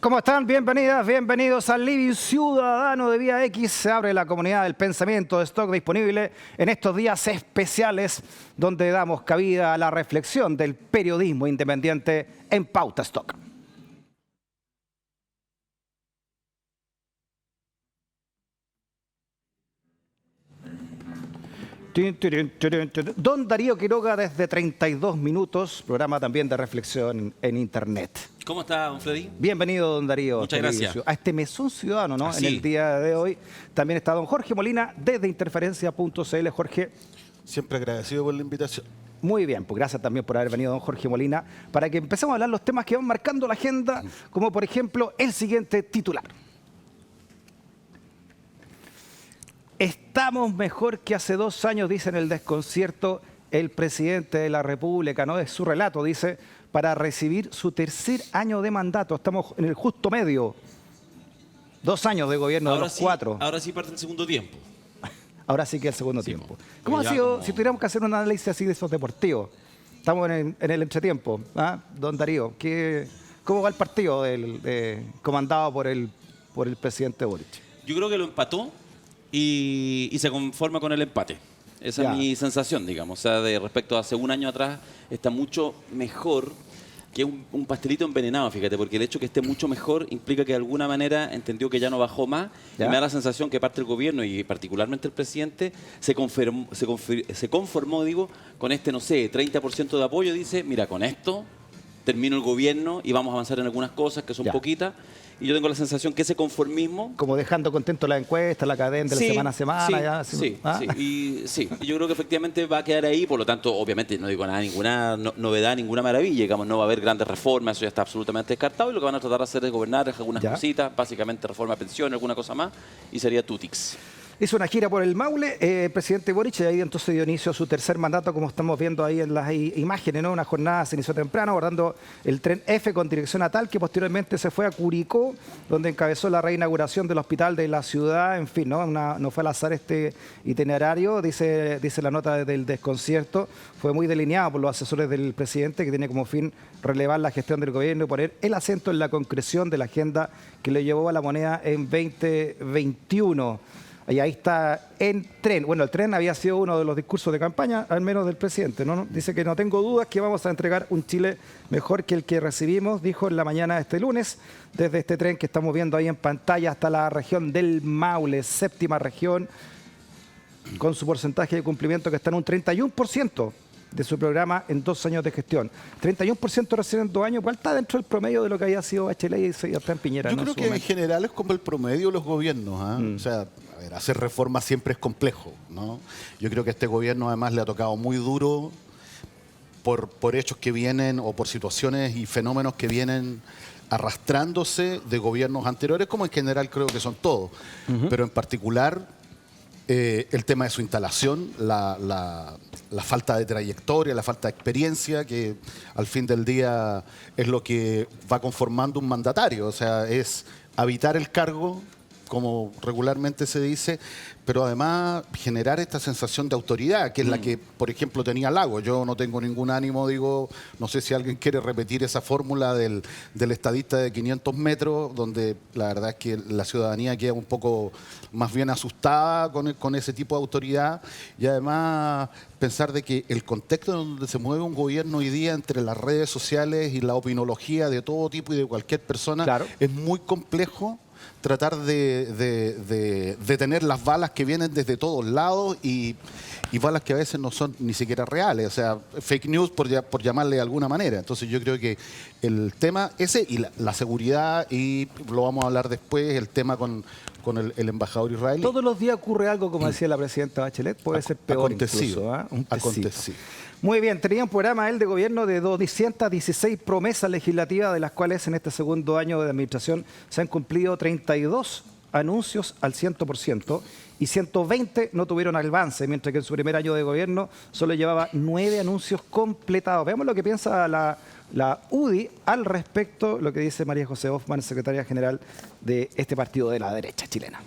¿Cómo están? Bienvenidas, bienvenidos al Living Ciudadano de Vía X. Se abre la comunidad del pensamiento de stock disponible en estos días especiales donde damos cabida a la reflexión del periodismo independiente en Pauta Stock. Don Darío Quiroga desde 32 minutos, programa también de reflexión en internet. ¿Cómo está, don Freddy? Bienvenido, don Darío. Muchas gracias. A este mesón ciudadano, ¿no? Así. En el día de hoy también está don Jorge Molina desde interferencia.cl. Jorge. Siempre agradecido por la invitación. Muy bien, pues gracias también por haber venido don Jorge Molina para que empecemos a hablar los temas que van marcando la agenda, como por ejemplo el siguiente titular. Estamos mejor que hace 2 años, dice en el desconcierto el presidente de la República, ¿no? Es su relato, dice, para recibir su tercer año de mandato. Estamos en el justo medio. 2 años de gobierno de los 4. Ahora sí parte el segundo tiempo. Ahora sí que el segundo tiempo. ¿Cómo ha ya sido, como- si tuviéramos que hacer un análisis así de esos deportivos? Estamos en el entretiempo, ¿ah? Don Darío, ¿cómo va el partido comandado por el presidente Boric? Yo creo que lo empató y se conforma con el empate. Esa Ya. es mi sensación, digamos. O sea, de respecto a hace un año atrás, está mucho mejor que un pastelito envenenado, fíjate, porque el hecho que esté mucho mejor implica que de alguna manera entendió que ya no bajó más. ¿Ya? Y me da la sensación que parte del gobierno y particularmente el presidente se conformó, digo, con este, no sé, 30% de apoyo. Dice, mira, con esto termino el gobierno y vamos a avanzar en algunas cosas que son Ya. poquitas. Y yo tengo la sensación que ese conformismo... Como dejando contento la encuesta, la cadena de Sí, semana a semana. sí, ya, sí, ¿ah? sí. Y yo creo que efectivamente va a quedar ahí, por lo tanto, obviamente no digo nada, ninguna novedad, ninguna maravilla, digamos, no va a haber grandes reformas, eso ya está absolutamente descartado, y lo que van a tratar de hacer es gobernar algunas Ya. cositas, básicamente reforma de pensiones, alguna cosa más, y sería tutix. Hizo una gira por el Maule, el presidente Boric, y ahí entonces dio inicio a su tercer mandato, como estamos viendo ahí en las imágenes, ¿no? Una jornada se inició temprano, abordando el tren F con dirección a Talca, que posteriormente se fue a Curicó, donde encabezó la reinauguración del hospital de la ciudad. En fin, ¿no? No fue al azar este itinerario, dice la nota del desconcierto. Fue muy delineado por los asesores del presidente, que tiene como fin relevar la gestión del gobierno y poner el acento en la concreción de la agenda que le llevó a la moneda en 2021. Y ahí está en tren. Bueno, el tren había sido uno de los discursos de campaña, al menos del presidente, ¿no? Dice que no tengo dudas que vamos a entregar un Chile mejor que el que recibimos, dijo en la mañana de este lunes, desde este tren que estamos viendo ahí en pantalla hasta la región del Maule, séptima región, con su porcentaje de cumplimiento que está en un 31% de su programa en 2 años de gestión. 31% recién en 2 años, ¿cuál está dentro del promedio de lo que había sido Bachelet y Sebastián Piñera? Yo ¿no? creo En su que en momento. general es como el promedio de los gobiernos. ¿Ah? O sea, a ver, hacer reformas siempre es complejo, ¿no? Yo creo que a este gobierno además le ha tocado muy duro por hechos que vienen o por situaciones y fenómenos que vienen arrastrándose de gobiernos anteriores, como en general creo que son todos. Pero en particular el tema de su instalación, la falta de trayectoria, la falta de experiencia, que al fin del día es lo que va conformando un mandatario. O sea, es habitar el cargo, como regularmente se dice, pero además generar esta sensación de autoridad, que es la que, por ejemplo, tenía Lagos. Yo no tengo ningún ánimo, digo, no sé si alguien quiere repetir esa fórmula del estadista de 500 metros, donde la verdad es que la ciudadanía queda un poco más bien asustada con ese tipo de autoridad, y además pensar de que el contexto en donde se mueve un gobierno hoy día entre las redes sociales y la opinología de todo tipo y de cualquier persona, Claro. es muy complejo tratar de tener las balas que vienen desde todos lados y balas que a veces no son ni siquiera reales, o sea, fake news por llamarle de alguna manera. Entonces yo creo que el tema ese y la seguridad, y lo vamos a hablar después, el tema con el embajador israelí. Todos los días ocurre algo, como decía la presidenta Bachelet, puede ser peor Acontecido, incluso. ¿Ah? Un tecito. acontecido. Muy bien, tenía un programa él de gobierno de 216 promesas legislativas, de las cuales en este segundo año de administración se han cumplido 32 anuncios al 100% y 120 no tuvieron avance, mientras que en su primer año de gobierno solo llevaba 9 anuncios completados. Veamos lo que piensa la UDI al respecto, lo que dice María José Hoffman, secretaria general de este partido de la derecha chilena.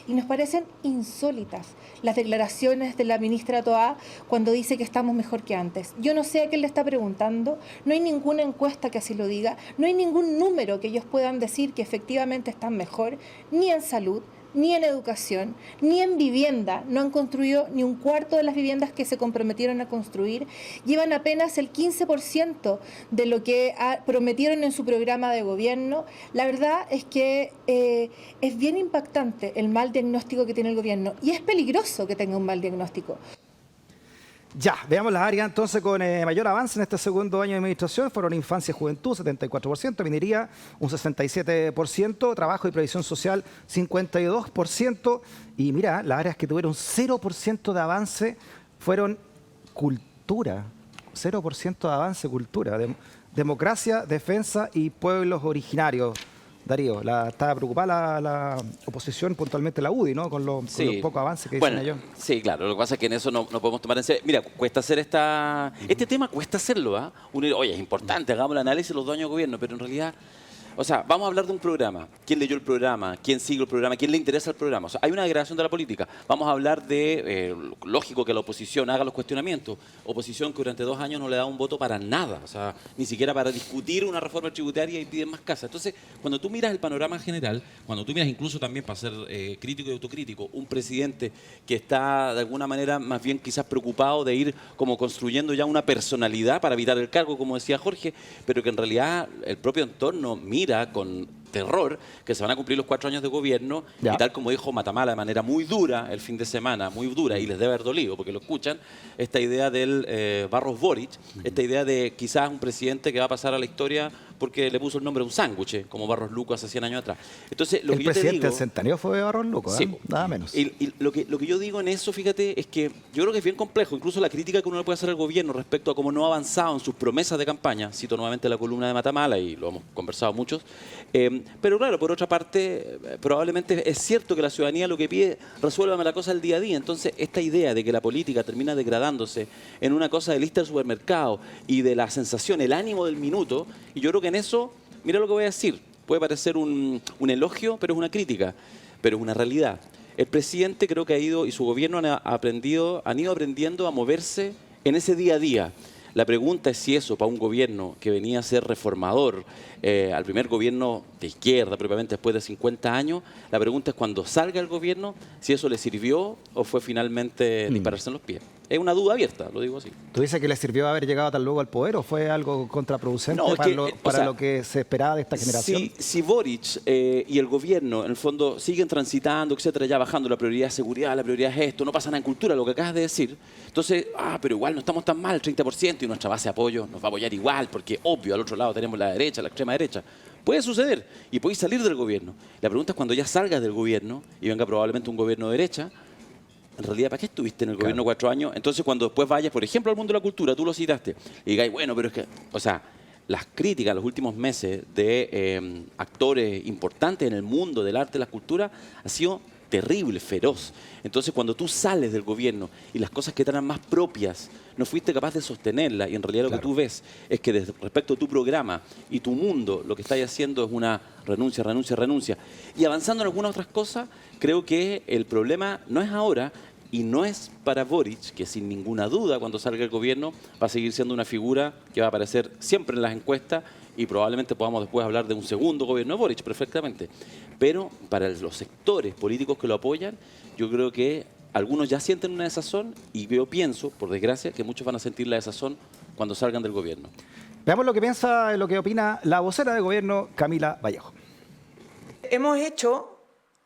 y nos parecen insólitas las declaraciones de la ministra Toá cuando dice que estamos mejor que antes. Yo no sé a quién le está preguntando, no hay ninguna encuesta que así lo diga, no hay ningún número que ellos puedan decir que efectivamente están mejor, ni en salud, ni en educación, ni en vivienda. No han construido ni un cuarto de las viviendas que se comprometieron a construir. Llevan apenas el 15% de lo que prometieron en su programa de gobierno. La verdad es que es bien impactante el mal diagnóstico que tiene el gobierno y es peligroso que tenga un mal diagnóstico. Ya, veamos las áreas entonces con mayor avance en este segundo año de administración. Fueron infancia y juventud, 74%, minería, un 67%, trabajo y previsión social, 52%. Y mira, las áreas que tuvieron 0% de avance fueron cultura, 0% de avance, cultura, democracia, defensa y pueblos originarios. Darío, estaba preocupada la oposición, puntualmente la UDI, ¿no? Con los pocos avances que dicen ellos. Sí, claro. Lo que pasa es que en eso no podemos tomar en serio. Mira, cuesta hacer este tema cuesta hacerlo, ¿ah? Oye, es importante, hagamos el análisis de los 2 años de gobierno, pero en realidad, o sea, vamos a hablar de un programa. ¿Quién leyó el programa? ¿Quién sigue el programa? ¿Quién le interesa el programa? O sea, hay una degradación de la política. Vamos a hablar de, lógico que la oposición haga los cuestionamientos. Oposición que durante 2 años no le da un voto para nada. O sea, ni siquiera para discutir una reforma tributaria y piden más casas. Entonces, cuando tú miras el panorama general, cuando tú miras incluso también para ser crítico y autocrítico, un presidente que está de alguna manera más bien quizás preocupado de ir como construyendo ya una personalidad para evitar el cargo, como decía Jorge, pero que en realidad el propio entorno mira con terror que se van a cumplir los 4 años de gobierno y tal como dijo Matamala de manera muy dura el fin de semana, muy dura, y les debe haber dolido porque lo escuchan, esta idea del Barros Boric, esta idea de quizás un presidente que va a pasar a la historia porque le puso el nombre a un sándwich, como Barros Luco hace 100 años atrás. Entonces, lo el que yo te presidente digo, del Centenario fue Barros Luco, sí, nada menos. Y lo que yo digo en eso, fíjate, es que yo creo que es bien complejo, incluso la crítica que uno le puede hacer al gobierno respecto a cómo no ha avanzado en sus promesas de campaña, cito nuevamente la columna de Matamala y lo hemos conversado muchos, pero claro, por otra parte, probablemente es cierto que la ciudadanía lo que pide, resuélvame la cosa del día a día. Entonces, esta idea de que la política termina degradándose en una cosa de lista del supermercado y de la sensación, el ánimo del minuto, y yo creo que en eso, mira lo que voy a decir, puede parecer un elogio, pero es una crítica, pero es una realidad. El presidente creo que ha ido, y su gobierno han ido aprendiendo a moverse en ese día a día. La pregunta es si eso, para un gobierno que venía a ser reformador, al primer gobierno de izquierda, propiamente después de 50 años, la pregunta es cuando salga el gobierno, si eso le sirvió o fue finalmente dispararse en los pies. Es una duda abierta, lo digo así. ¿Tú dices que le sirvió haber llegado tan luego al poder o fue algo contraproducente para lo que se esperaba de esta generación? Si Boric y el gobierno, en el fondo, siguen transitando, etcétera, ya bajando la prioridad de seguridad, la prioridad es esto, no pasa nada en cultura, lo que acabas de decir, entonces, pero igual no estamos tan mal, 30%, y nuestra base de apoyo nos va a apoyar igual, porque obvio, al otro lado tenemos la derecha, la extrema derecha. Puede suceder y podéis salir del gobierno. La pregunta es cuando ya salgas del gobierno y venga probablemente un gobierno de derecha, en realidad, ¿para qué estuviste en el gobierno 4 años? Entonces, cuando después vayas, por ejemplo, al mundo de la cultura, tú lo citaste, y digáis, bueno, pero es que, o sea, las críticas en los últimos meses de actores importantes en el mundo del arte y la cultura ha sido terrible, feroz. Entonces, cuando tú sales del gobierno y las cosas que te eran más propias, no fuiste capaz de sostenerlas, y en realidad lo que tú ves es que respecto a tu programa y tu mundo, lo que estás haciendo es una renuncia, renuncia, renuncia. Y avanzando en algunas otras cosas, creo que el problema no es ahora, y no es para Boric, que sin ninguna duda cuando salga el gobierno va a seguir siendo una figura que va a aparecer siempre en las encuestas y probablemente podamos después hablar de un segundo gobierno de Boric perfectamente. Pero para los sectores políticos que lo apoyan, yo creo que algunos ya sienten una desazón y yo pienso, por desgracia, que muchos van a sentir la desazón cuando salgan del gobierno. Veamos lo que piensa, lo que opina la vocera de gobierno, Camila Vallejo. Hemos hecho,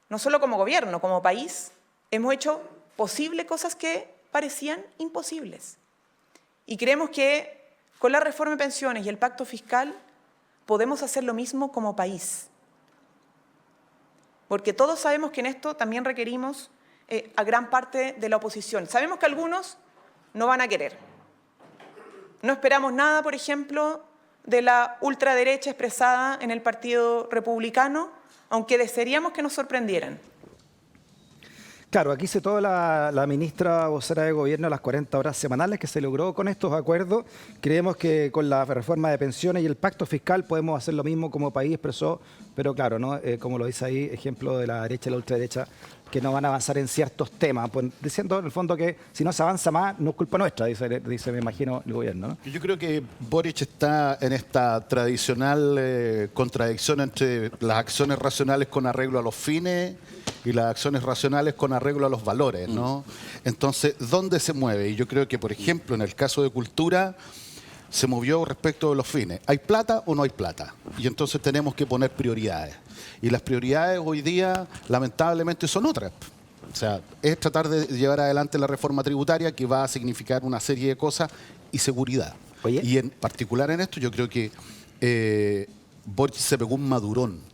no solo como gobierno, como país, hemos hecho posible cosas que parecían imposibles. Y creemos que con la reforma de pensiones y el pacto fiscal podemos hacer lo mismo como país. Porque todos sabemos que en esto también requerimos a gran parte de la oposición. Sabemos que algunos no van a querer. No esperamos nada, por ejemplo, de la ultraderecha expresada en el Partido Republicano, aunque desearíamos que nos sorprendieran. Claro, aquí citó la ministra vocera de Gobierno las 40 horas semanales que se logró con estos acuerdos. Creemos que con la reforma de pensiones y el pacto fiscal podemos hacer lo mismo como país, expresó, pero claro, ¿no? Como lo dice ahí, ejemplo de la derecha y la ultraderecha, que no van a avanzar en ciertos temas, pues, diciendo en el fondo que si no se avanza más, no es culpa nuestra, dice me imagino, el gobierno, ¿no? Yo creo que Boric está en esta tradicional contradicción entre las acciones racionales con arreglo a los fines y las acciones racionales con arreglo a los valores, ¿no? Entonces, ¿dónde se mueve? Y yo creo que, por ejemplo, en el caso de cultura, se movió respecto de los fines. ¿Hay plata o no hay plata? Y entonces tenemos que poner prioridades. Y las prioridades hoy día, lamentablemente, son otras. O sea, es tratar de llevar adelante la reforma tributaria que va a significar una serie de cosas y seguridad. Oye. Y en particular en esto yo creo que Boric se pegó un madurón,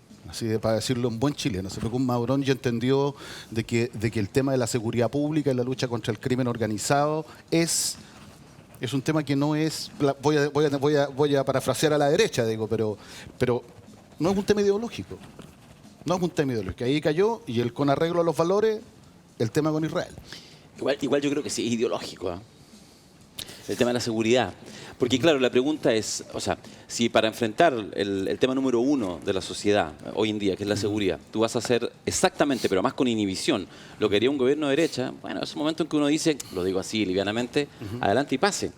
para decirlo en buen chileno, se pegó un madurón y entendió de que el tema de la seguridad pública y la lucha contra el crimen organizado es un tema que no es, voy a parafrasear a la derecha, digo, pero no es un tema ideológico. No es un tema ideológico. Ahí cayó y el con arreglo a los valores, el tema con Israel. Igual yo creo que sí, es ideológico, ¿eh? El tema de la seguridad. Porque claro, la pregunta es, o sea, si para enfrentar el tema número uno de la sociedad hoy en día, que es la seguridad, tú vas a hacer exactamente, pero más con inhibición, lo que haría un gobierno de derecha, bueno, es un momento en que uno dice, lo digo así livianamente, adelante y pase.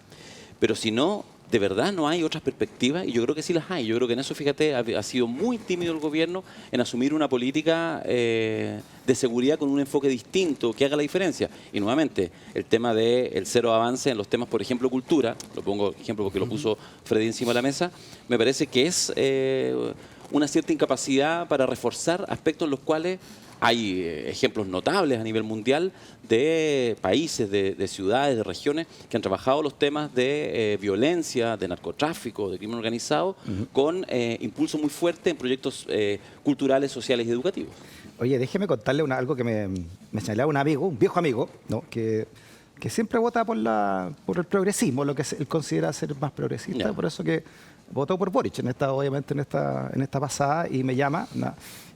Pero si no, de verdad no hay otras perspectivas, y yo creo que sí las hay. Yo creo que en eso, fíjate, ha sido muy tímido el gobierno en asumir una política de seguridad con un enfoque distinto que haga la diferencia. Y nuevamente, el tema del cero avance en los temas, por ejemplo, cultura, lo pongo ejemplo porque lo puso Freddy encima de la mesa, me parece que es una cierta incapacidad para reforzar aspectos en los cuales hay ejemplos notables a nivel mundial de países, de ciudades, de regiones que han trabajado los temas de violencia, de narcotráfico, de crimen organizado, con impulso muy fuerte en proyectos culturales, sociales y educativos. Oye, déjeme contarle algo que me señalaba un amigo, un viejo amigo, ¿no? que siempre vota por el progresismo, lo que él considera ser más progresista, Ya. por eso que votó por Boric, obviamente en esta pasada, y me llama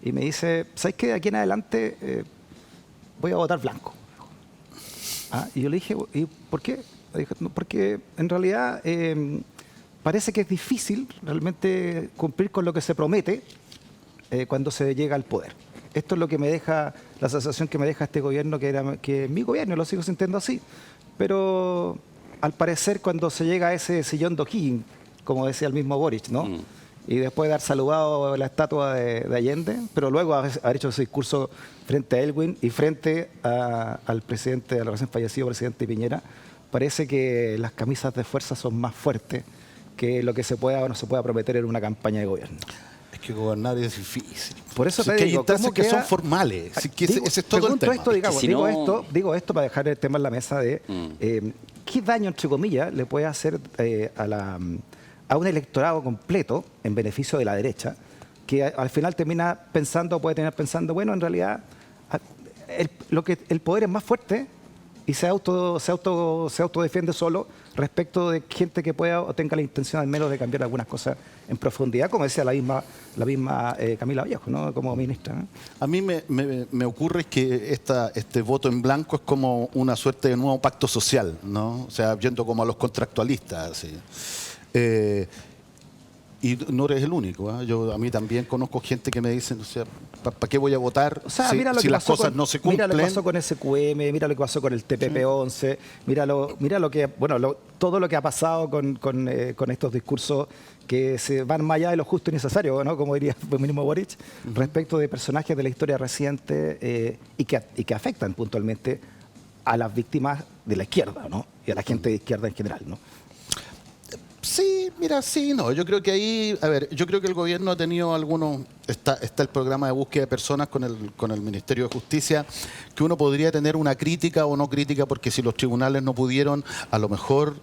y me dice, ¿sabes qué? De aquí en adelante voy a votar blanco. Y yo le dije, ¿y por qué? Le dije, "No, porque en realidad parece que es difícil realmente cumplir con lo que se promete cuando se llega al poder. Esto es lo que me deja, la sensación que me deja este gobierno, que es mi gobierno, lo sigo sintiendo así, pero al parecer cuando se llega a ese sillón de O'Higgins, como decía el mismo Boric, ¿no? Y después de haber saludado la estatua de Allende, pero luego haber hecho ese discurso frente a Elwin y frente al presidente, al recién fallecido presidente Piñera, parece que las camisas de fuerza son más fuertes que lo que se pueda o no se pueda prometer en una campaña de gobierno. Es que gobernar es difícil. Por eso Si te es que digo, hay instancias ¿cómo que queda? son formales. Si es que ese es todo el Pregunto tema. esto, digamos, si no- digo esto para dejar el tema en la mesa de qué daño, entre comillas, le puede hacer a un electorado completo en beneficio de la derecha, que al final termina pensando, puede terminar pensando, bueno, en realidad el poder es más fuerte y se autodefiende solo respecto de gente que pueda o tenga la intención al menos de cambiar algunas cosas en profundidad, como decía la misma Camila Vallejo, ¿no? Como ministra, ¿no? A mí me ocurre que este voto en blanco es como una suerte de nuevo pacto social, ¿no? O sea, yendo como a los contractualistas, así. Y no eres el único, ¿eh? A mí también conozco gente que me dicen, o sea, ¿para qué voy a votar si las cosas no se cumplen? Mira lo que pasó con SQM, mira lo que pasó con el TPP-11, mira lo que, bueno, todo lo que ha pasado con estos discursos que se van más allá de lo justo y necesario, ¿no? Como diría el mismo Boric, respecto de personajes de la historia reciente y que afectan puntualmente a las víctimas de la izquierda, ¿no? Y a la gente de izquierda en general, ¿no? Sí, mira, sí, no. Yo creo que ahí, a ver, yo creo que el gobierno ha tenido algunos. Está el programa de búsqueda de personas con el Ministerio de Justicia, que uno podría tener una crítica o no crítica, porque si los tribunales no pudieron, a lo mejor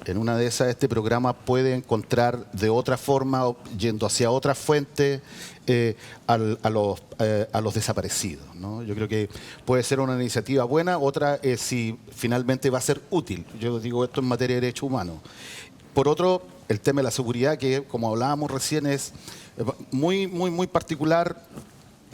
en una de esas este programa puede encontrar de otra forma, yendo hacia otras fuentes, a los desaparecidos, ¿no? Yo creo que puede ser una iniciativa buena, otra es si finalmente va a ser útil. Yo digo esto en materia de derechos humanos. Por otro, el tema de la seguridad, que como hablábamos recién, es muy, muy, muy particular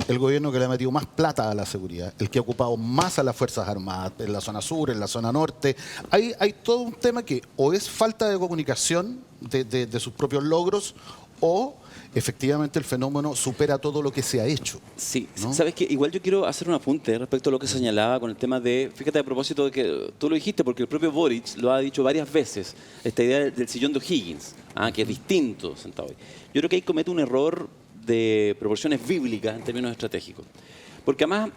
el gobierno que le ha metido más plata a la seguridad, el que ha ocupado más a las Fuerzas Armadas, en la zona sur, en la zona norte. Hay todo un tema que o es falta de comunicación de sus propios logros, o efectivamente el fenómeno supera todo lo que se ha hecho. Sí, ¿no? sabes que igual yo quiero hacer un apunte respecto a lo que señalaba con el tema de, fíjate a propósito de que tú lo dijiste, porque el propio Boric lo ha dicho varias veces, esta idea del sillón de O'Higgins, que es distinto sentado ahí. Yo creo que ahí comete un error de proporciones bíblicas en términos estratégicos. Porque además,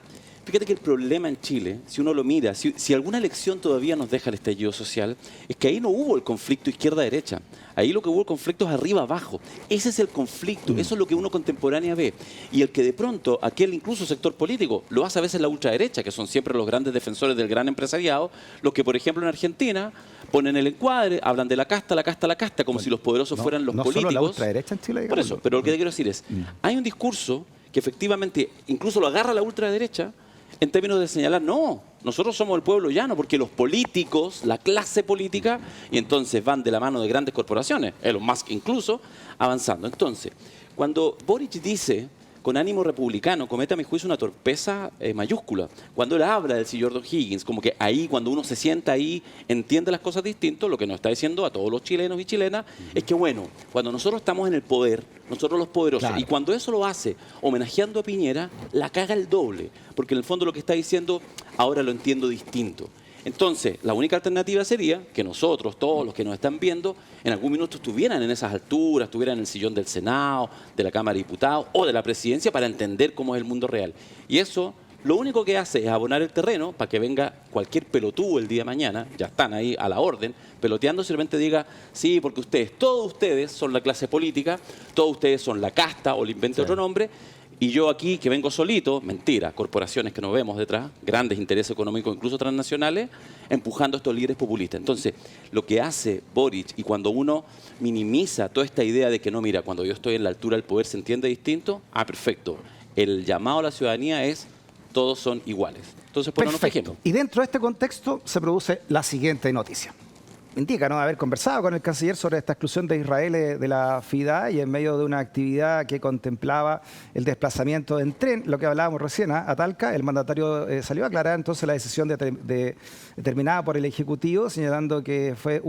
fíjate que el problema en Chile, si uno lo mira, si alguna lección todavía nos deja el estallido social, es que ahí no hubo el conflicto izquierda-derecha. Ahí lo que hubo el conflicto es arriba-abajo. Ese es el conflicto, eso es lo que uno contemporánea ve. Y el que de pronto, aquel incluso sector político, lo hace a veces la ultraderecha, que son siempre los grandes defensores del gran empresariado, los que, por ejemplo, en Argentina ponen el encuadre, hablan de la casta, la casta, la casta, como si los poderosos fueran los políticos. No solo la ultraderecha en Chile, Por digamos. eso, pero lo que te quiero decir es, hay un discurso que efectivamente incluso lo agarra la ultraderecha en términos de señalar, no, nosotros somos el pueblo llano, porque los políticos, la clase política, y entonces van de la mano de grandes corporaciones, Elon Musk incluso, avanzando. Entonces, cuando Boric dice, con ánimo republicano, comete a mi juicio una torpeza mayúscula. Cuando él habla del sillón de O'Higgins, como que ahí, cuando uno se sienta ahí, entiende las cosas distinto, lo que nos está diciendo a todos los chilenos y chilenas, es que bueno, cuando nosotros estamos en el poder, nosotros los poderosos, Claro. y cuando eso lo hace homenajeando a Piñera, la caga el doble, porque en el fondo lo que está diciendo, ahora lo entiendo distinto. Entonces, la única alternativa sería que nosotros, todos los que nos están viendo, en algún minuto estuvieran en esas alturas, estuvieran en el sillón del Senado, de la Cámara de Diputados o de la Presidencia para entender cómo es el mundo real. Y eso lo único que hace es abonar el terreno para que venga cualquier pelotudo el día de mañana, ya están ahí a la orden, peloteando, simplemente diga, sí, porque todos ustedes son la clase política, todos ustedes son la casta o le invente otro nombre, y yo aquí, que vengo solito, mentira, corporaciones que nos vemos detrás, grandes intereses económicos, incluso transnacionales, empujando a estos líderes populistas. Entonces, lo que hace Boric, y cuando uno minimiza toda esta idea de que no, mira, cuando yo estoy en la altura del poder se entiende distinto, perfecto. El llamado a la ciudadanía es, todos son iguales. Entonces, por un ejemplo. Y dentro de este contexto se produce la siguiente noticia. Indica, ¿no?, haber conversado con el canciller sobre esta exclusión de Israel de la FIDA, y en medio de una actividad que contemplaba el desplazamiento en tren, lo que hablábamos recién, a Talca, el mandatario salió a aclarar entonces la decisión determinada por el Ejecutivo, señalando que fue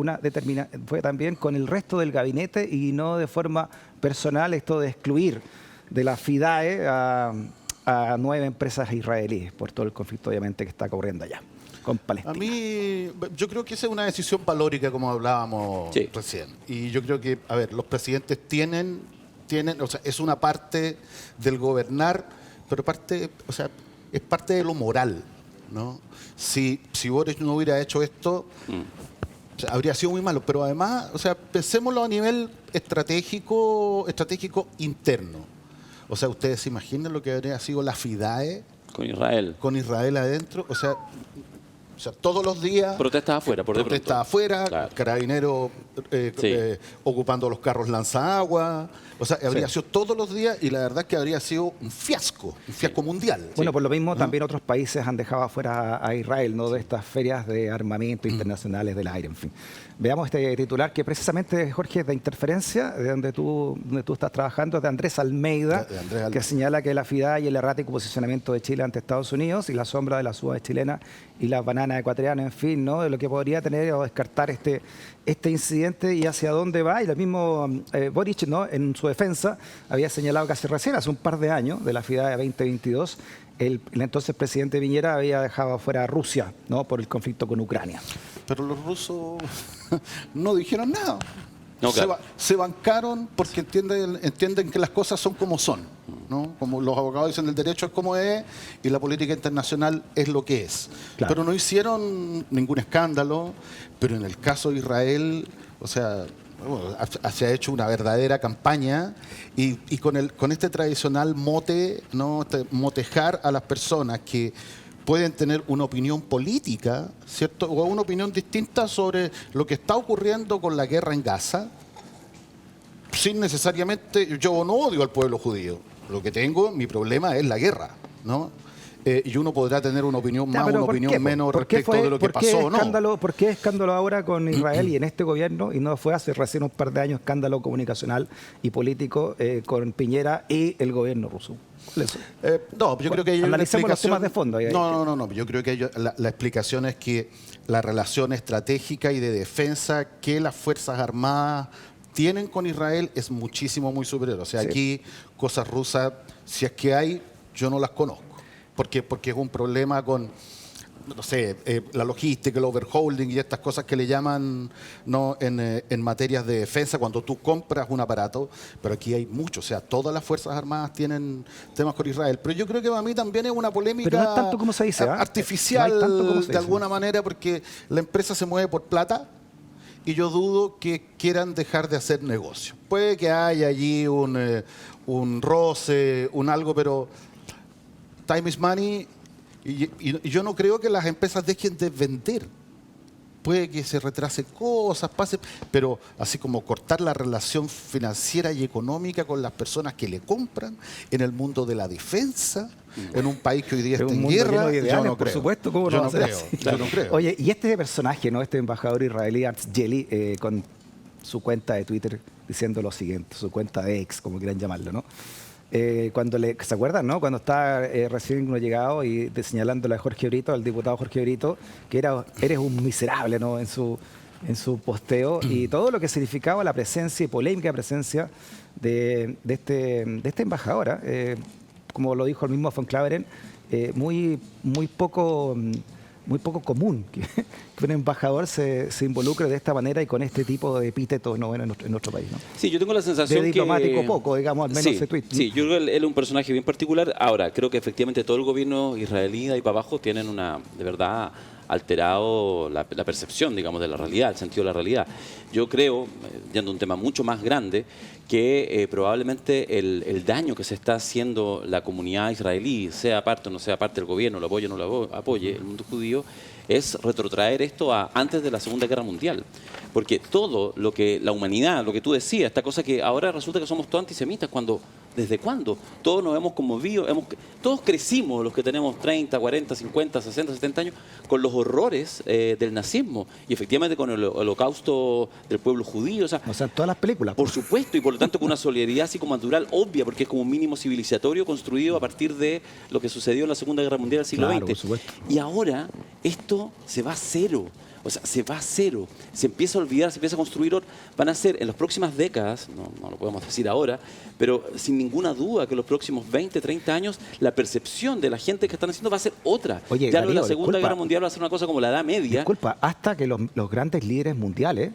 también con el resto del gabinete y no de forma personal, esto de excluir de la FIDAE a 9 empresas israelíes por todo el conflicto, obviamente, que está ocurriendo allá con Palestina. A mí, yo creo que esa es una decisión valórica, como hablábamos recién. Y yo creo que, a ver, los presidentes tienen, o sea, es una parte del gobernar, pero es parte de lo moral, ¿no? Si Boric no hubiera hecho esto, o sea, habría sido muy malo. Pero además, o sea, pensémoslo a nivel estratégico interno. O sea, ustedes se imaginan lo que habría sido la FIDAE Con Israel. con Israel adentro. O sea, todos los días... Protestas afuera, por de pronto. Protestas afuera, Claro. Carabineros ocupando los carros lanzagua. O sea, habría sido todos los días, y la verdad es que habría sido un fiasco mundial. Bueno, por lo mismo también otros países han dejado afuera a Israel, ¿no?, de estas ferias de armamento internacionales del aire, en fin. Veamos este titular que precisamente, Jorge, es de Interferencia, de donde tú estás trabajando, de Andrés Almeida, que señala que la FIDA y el errático posicionamiento de Chile ante Estados Unidos y la sombra de las uvas chilenas y las bananas ecuatorianas, en fin, ¿no?, de lo que podría tener o descartar este incidente y hacia dónde va. Y lo mismo Boric, ¿no?, en su defensa, había señalado casi recién, hace un par de años, de la FIDA de 2022, el entonces presidente Piñera había dejado afuera a Rusia, ¿no?, por el conflicto con Ucrania. Pero los rusos no dijeron nada. No, claro. Se bancaron porque entienden que las cosas son como son, ¿no? Como los abogados dicen, el derecho es como es y la política internacional es lo que es. Claro. Pero no hicieron ningún escándalo. Pero en el caso de Israel, o sea, se ha hecho una verdadera campaña y con este tradicional mote, ¿no?, motejar a las personas que pueden tener una opinión política, ¿cierto?, o una opinión distinta sobre lo que está ocurriendo con la guerra en Gaza, sin necesariamente, yo no odio al pueblo judío, mi problema es la guerra, ¿no? y uno podrá tener una opinión Ya, más, pero una ¿por opinión qué, po? menos ¿Por qué respecto de lo que pasó o no. ¿Por qué escándalo ahora con Israel y en este gobierno y no fue hace recién un par de años escándalo comunicacional y político con Piñera y el gobierno ruso? ¿Cuál es eso? No, yo creo que hay una Analicemos los explicación. temas de fondo. No. Yo creo que la explicación es que la relación estratégica y de defensa que las Fuerzas Armadas tienen con Israel es muchísimo, muy superior. O sea, Sí. aquí cosas rusas, si es que hay, yo no las conozco. Porque es un problema con, no sé, la logística, el overholding y estas cosas que le llaman, ¿no?, en materias de defensa cuando tú compras un aparato, pero aquí hay mucho, o sea, todas las Fuerzas Armadas tienen temas con Israel, pero yo creo que para mí también es una polémica Pero no es tanto como se dice, ¿ah? artificial No hay tanto como se de dice. alguna manera, porque la empresa se mueve por plata y yo dudo que quieran dejar de hacer negocio. Puede que haya allí un roce, un algo, pero time is money. Y yo no creo que las empresas dejen de vender. Puede que se retrase cosas, pase, pero así como cortar la relación financiera y económica con las personas que le compran en el mundo de la defensa, en un país que hoy día Es está un en mundo guerra, lleno de yo ideales, no por creo. supuesto, ¿cómo no Yo va no a ser creo, así? yo no creo. Oye, y este personaje, ¿no? Este embajador israelí, Artzgeli, con su cuenta de Twitter diciendo lo siguiente, su cuenta de ex, como quieran llamarlo, ¿no? ¿Se acuerdan, no? Cuando está recién uno llegado y señalándole a Jorge Brito, al diputado Jorge Brito, que eres un miserable, ¿no? En su posteo y todo lo que significaba la presencia y polémica presencia de este embajador, ¿ah? Como lo dijo el mismo von Claveren, muy poco común que un embajador se involucre de esta manera y con este tipo de epítetos, ¿no?, en nuestro país, ¿no? Sí, yo tengo la sensación De diplomático poco, digamos, al menos sí, ese tuit. Sí, yo creo que él es un personaje bien particular. Ahora, creo que efectivamente todo el gobierno israelí de ahí para abajo tienen de verdad, alterado la percepción, digamos, de la realidad, el sentido de la realidad. Yo creo, yendo a un tema mucho más grande, que probablemente el daño que se está haciendo la comunidad israelí, sea parte o no sea parte del gobierno, lo apoye o no lo apoye, el mundo judío, es retrotraer esto a antes de la Segunda Guerra Mundial. Porque todo lo que la humanidad, lo que tú decías, esta cosa que ahora resulta que somos todos antisemitas, cuando ¿desde cuándo? Todos nos hemos conmovido, todos crecimos, los que tenemos 30, 40, 50, 60, 70 años, con los horrores del nazismo y efectivamente con el holocausto del pueblo judío. O sea, en todas las películas. por supuesto, y por lo tanto con una solidaridad así como natural, obvia, porque es como un mínimo civilizatorio construido a partir de lo que sucedió en la Segunda Guerra Mundial del siglo Claro, XX. por supuesto. Y ahora esto se va a cero. O sea, se va a cero, se empieza a olvidar, se empieza a construir. Van a ser en las próximas décadas, no lo podemos decir ahora, pero sin ninguna duda que en los próximos 20, 30 años la percepción de la gente que están haciendo va a ser otra. Oye, ya lo de la Darío, Segunda disculpa. Guerra Mundial va a ser una cosa como la Edad Media. Disculpa, hasta que los grandes líderes mundiales,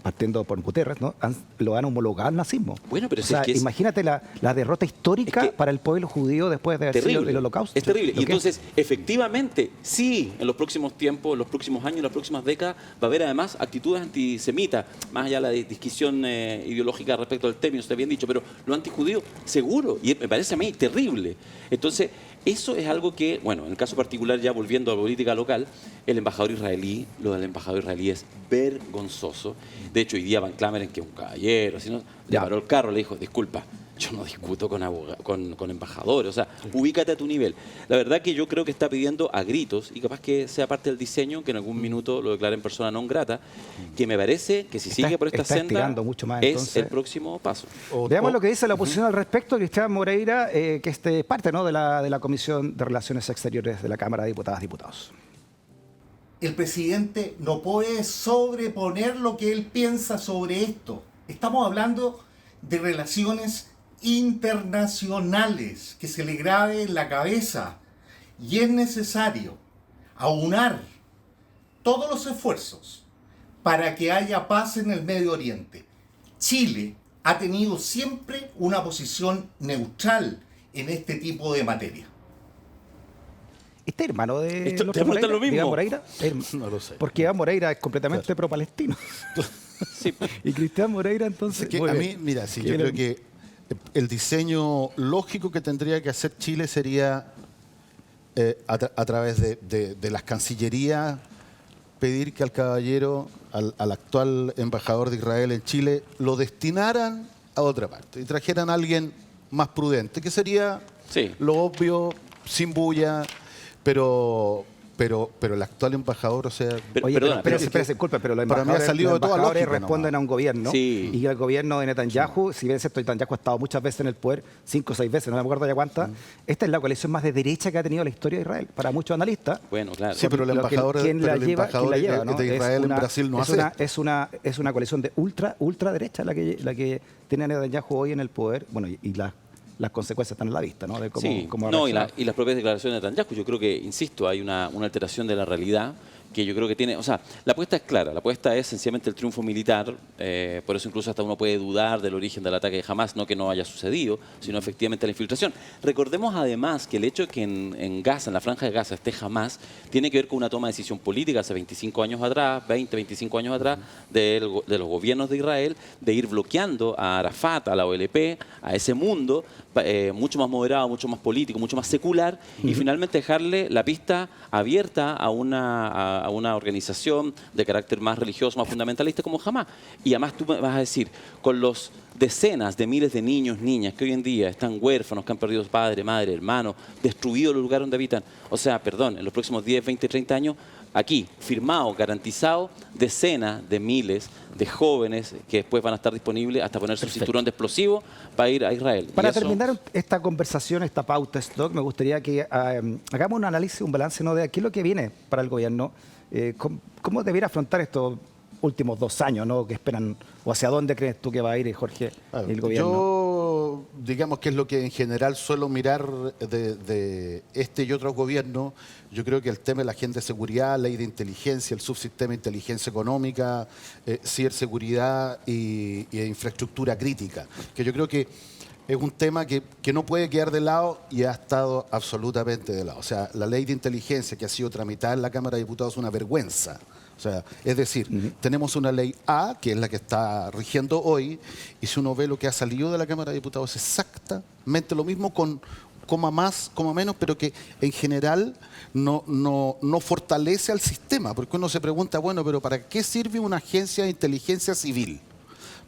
partiendo por Guterres, ¿no?, lo han homologado al nazismo. Bueno, pero o si sea, es que es- imagínate la derrota histórica Es que- para el pueblo judío después de haber sido Terrible. el holocausto. Es terrible. Lo Y que entonces, efectivamente, sí, en los próximos tiempos, en los próximos años, en las próximas décadas, va a haber además actitudes antisemitas, más allá de la discusión ideológica respecto al término, usted bien dicho, pero lo antijudío, seguro. Y me parece a mí terrible. Entonces, eso es algo que, bueno, en el caso particular, ya volviendo a la política local, el embajador israelí, lo del embajador israelí es vergonzoso. De hecho, hoy día Van Clameren, que es un caballero, así, ¿no?, le Ya. paró el carro, le dijo, disculpa, yo no discuto con embajadores, o sea, ubícate a tu nivel. La verdad que yo creo que está pidiendo a gritos, y capaz que sea parte del diseño, que en algún minuto lo declaren persona non grata, que me parece que si Está- sigue por esta está senda estirando mucho más, es entonces. el próximo paso. Veamos lo que dice la oposición al respecto. Cristian Moreira, que es parte, ¿no?, de la Comisión de Relaciones Exteriores de la Cámara de Diputadas y Diputados. El presidente no puede sobreponer lo que él piensa sobre esto. Estamos hablando de relaciones internacionales que se le grabe en la cabeza y es necesario aunar todos los esfuerzos para que haya paz en el Medio Oriente. Chile ha tenido siempre una posición neutral en este tipo de materia. ¿Este hermano de Esto- López te preguntan Moreira? lo mismo. Iván Moreira. No lo sé. Porque Iván Moreira es completamente pro-palestino. Sí. Y Cristian Moreira, entonces. Es que muy a bien. mí, mira, sí, Que yo viene- creo que el diseño lógico que tendría que hacer Chile sería a través de las cancillerías pedir que al caballero, al actual embajador de Israel en Chile, lo destinaran a otra parte y trajeran a alguien más prudente, que sería Sí. lo obvio sin bulla, pero el actual embajador, o sea... Oye, perdona, pero, pero- espérese, disculpe, pero los para mí ha embajadores, salido los de toda embajadores lógica responden nomás. a un gobierno Sí. y el gobierno de Netanyahu, si bien es cierto, Netanyahu ha estado muchas veces en el poder, 5 o 6 veces, no me acuerdo ya cuántas, esta es la coalición más de derecha que ha tenido la historia de Israel, para muchos analistas. Bueno, claro. Sí, pero el Lo que- embajador, ¿quién pero la el lleva? embajador ¿Quién la lleva, no? de Israel Es una- en Brasil no es hace una, esto. es una coalición de ultraderecha la que tiene Netanyahu hoy en el poder, bueno, y las consecuencias están a la vista, ¿no? De cómo, Sí, cómo ha no, y reaccionado. las propias declaraciones de Netanyahu, yo creo que, insisto, hay una alteración de la realidad que yo creo que tiene, o sea, la apuesta es clara, la apuesta es sencillamente el triunfo militar, por eso incluso hasta uno puede dudar del origen del ataque de Hamas, no que no haya sucedido, sino efectivamente la infiltración. Recordemos además que el hecho de que en Gaza, en la franja de Gaza, esté Hamas, tiene que ver con una toma de decisión política hace 25 años atrás, 20, 25 años atrás, de los gobiernos de Israel, de ir bloqueando a Arafat, a la OLP, a ese mundo, mucho más moderado, mucho más político, mucho más secular, y finalmente dejarle la pista abierta a una organización de carácter más religioso, más fundamentalista como Hamas. Y además tú me vas a decir, con los decenas de miles de niños, niñas que hoy en día están huérfanos, que han perdido padre, madre, hermano, destruido el lugar donde habitan. O sea, perdón, en los próximos 10, 20, 30 años, aquí, firmado, garantizado, decenas de miles de jóvenes que después van a estar disponibles hasta ponerse un cinturón de explosivo para ir a Israel. Para Y eso- terminar esta conversación, esta pauta, Stock, me gustaría que hagamos un análisis, un balance, ¿no?, de qué es lo que viene para el gobierno. ¿Cómo debiera afrontar estos últimos 2 años, ¿no?, que esperan, o hacia dónde crees tú que va a ir, Jorge, el gobierno? Yo, digamos que es lo que en general suelo mirar de este y otros gobiernos. Yo creo que el tema de la agenda de seguridad, ley de inteligencia, el subsistema de inteligencia económica, ciberseguridad y infraestructura crítica, que yo creo que es un tema que no puede quedar de lado y ha estado absolutamente de lado. O sea, la ley de inteligencia que ha sido tramitada en la Cámara de Diputados es una vergüenza. O sea, es decir, tenemos una ley A, que es la que está rigiendo hoy, y si uno ve lo que ha salido de la Cámara de Diputados, es exactamente lo mismo con coma más, coma menos, pero que en general no fortalece al sistema, porque uno se pregunta, bueno, pero ¿para qué sirve una agencia de inteligencia civil?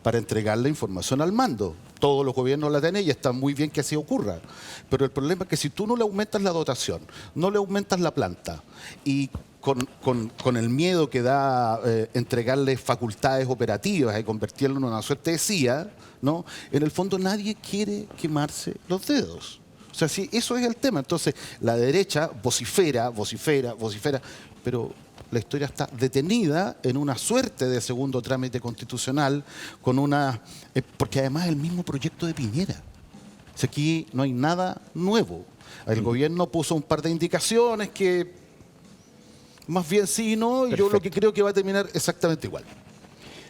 Para entregarle información al mando. Todos los gobiernos la tienen y está muy bien que así ocurra. Pero el problema es que si tú no le aumentas la dotación, no le aumentas la planta y con el miedo que da entregarle facultades operativas y convertirlo en una suerte de CIA, ¿no? En el fondo nadie quiere quemarse los dedos. O sea, sí, eso es el tema. Entonces, la derecha vocifera, pero la historia está detenida en una suerte de segundo trámite constitucional con porque además es el mismo proyecto de Piñera. O sea, aquí no hay nada nuevo. El gobierno puso un par de indicaciones que más bien sí y no, y yo lo que creo que va a terminar exactamente igual.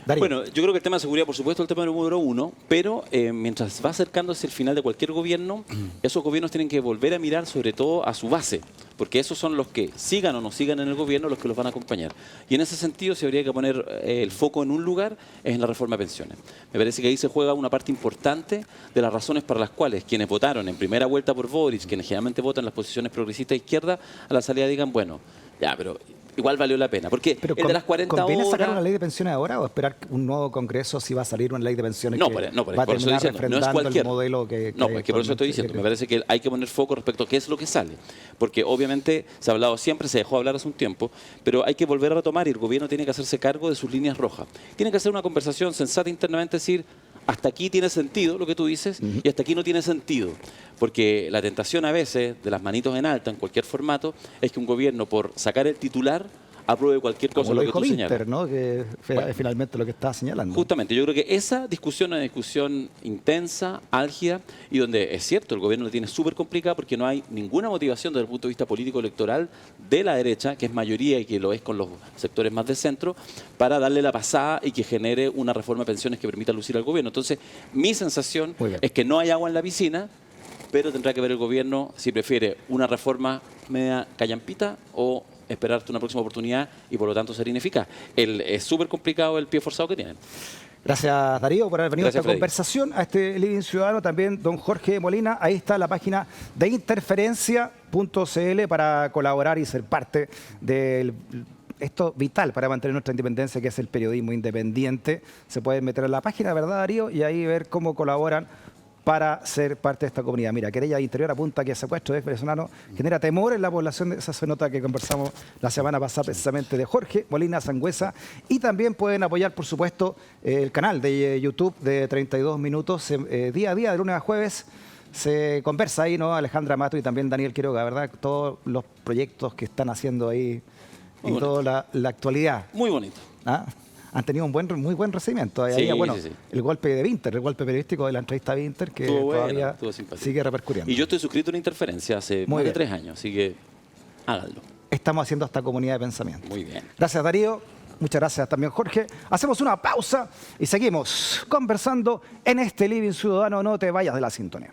Darío. Bueno, yo creo que el tema de seguridad, por supuesto, es el tema número uno, pero mientras va acercándose el final de cualquier gobierno, esos gobiernos tienen que volver a mirar sobre todo a su base, porque esos son los que sigan o no sigan en el gobierno los que los van a acompañar. Y en ese sentido, si habría que poner el foco en un lugar, es en la reforma de pensiones. Me parece que ahí se juega una parte importante de las razones para las cuales quienes votaron en primera vuelta por Boric, quienes generalmente votan en las posiciones progresistas de izquierda, a la salida digan, bueno, ya, pero igual valió la pena. Porque Pero el de las 40 ¿conviene horas... sacar una ley de pensiones ahora o esperar un nuevo congreso si va a salir una ley de pensiones No, que por va a eso estoy terminar diciendo, no es refrendando cualquier. el modelo que No, es que por eso estoy diciendo. Me parece que hay que poner foco respecto a qué es lo que sale. Porque obviamente se ha hablado siempre, se dejó hablar hace un tiempo, pero hay que volver a retomar y el gobierno tiene que hacerse cargo de sus líneas rojas. Tiene que hacer una conversación sensata internamente, decir, hasta aquí tiene sentido lo que tú dices y hasta aquí no tiene sentido. Porque la tentación a veces, de las manitos en alta, en cualquier formato, es que un gobierno, por sacar el titular, apruebe cualquier cosa Como lo lo que dijo tú señalas. Winter, ¿no?, que es finalmente lo que está señalando. Justamente, yo creo que esa discusión es una discusión intensa, álgida, y donde es cierto, el gobierno lo tiene súper complicado porque no hay ninguna motivación desde el punto de vista político-electoral de la derecha, que es mayoría y que lo es con los sectores más de centro, para darle la pasada y que genere una reforma de pensiones que permita lucir al gobierno. Entonces, mi sensación Muy bien. es que no hay agua en la piscina, pero tendrá que ver el gobierno si prefiere una reforma media callampita o esperarte una próxima oportunidad y por lo tanto ser ineficaz. Es súper complicado el pie forzado que tienen. Gracias, Darío, por haber venido Gracias, a esta Freddy. conversación, a este Living Ciudadano, también don Jorge Molina. Ahí está la página de interferencia.cl para colaborar y ser parte de esto vital para mantener nuestra independencia, que es el periodismo independiente. Se pueden meter en la página, ¿verdad, Darío? Y ahí ver cómo colaboran para ser parte de esta comunidad. Mira, querella de Interior apunta que el secuestro de venezolanos genera temor en la población. Esa se nota que conversamos la semana pasada precisamente de Jorge Molina Sangüesa. Y también pueden apoyar, por supuesto, el canal de YouTube de 32 minutos, día a día, de lunes a jueves. Se conversa ahí, ¿no? Alejandra Mato y también Daniel Quiroga, ¿verdad? Todos los proyectos que están haciendo ahí y toda la actualidad. Muy bonito. ¿Ah? Han tenido un muy buen recibimiento. Ahí Sí, había, bueno, sí. el golpe de Vinter, el golpe periodístico de la entrevista a Vinter, que Estuvo bueno, todavía estuvo simpático. sigue repercutiendo. Y yo estoy suscrito en Interferencia hace Muy más de bien. 3 años, así que háganlo. Estamos haciendo esta comunidad de pensamiento. Muy bien. Gracias, Darío. Muchas gracias también, Jorge. Hacemos una pausa y seguimos conversando en este Living Ciudadano. No te vayas de la sintonía.